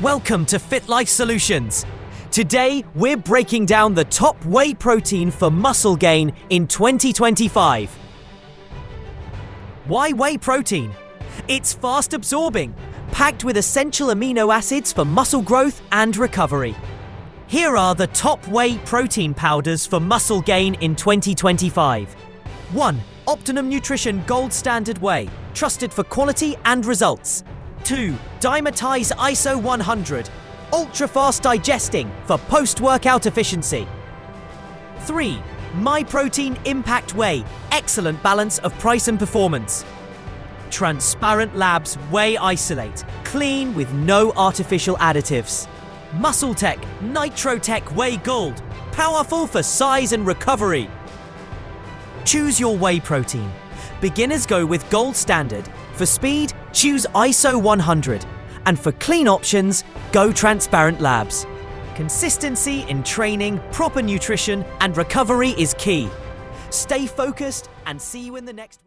Welcome to Fit Life Solutions. Today, we're breaking down the top whey protein for muscle gain in 2025. Why whey protein? It's fast absorbing, packed with essential amino acids for muscle growth and recovery. Here are the top whey protein powders for muscle gain in 2025. 1. Optimum Nutrition Gold Standard Whey, trusted for quality and results. 2. Dimetize ISO 100, ultra-fast digesting for post-workout efficiency. 3. MyProtein Impact Whey, excellent balance of price and performance. Transparent Labs Whey Isolate, clean with no artificial additives. MuscleTech NitroTech Whey Gold, powerful for size and recovery. Choose your whey protein. Beginners go with Gold Standard. For speed, choose ISO 100. And for clean options, go Transparent Labs. Consistency in training, proper nutrition, and recovery is key. Stay focused and see you in the next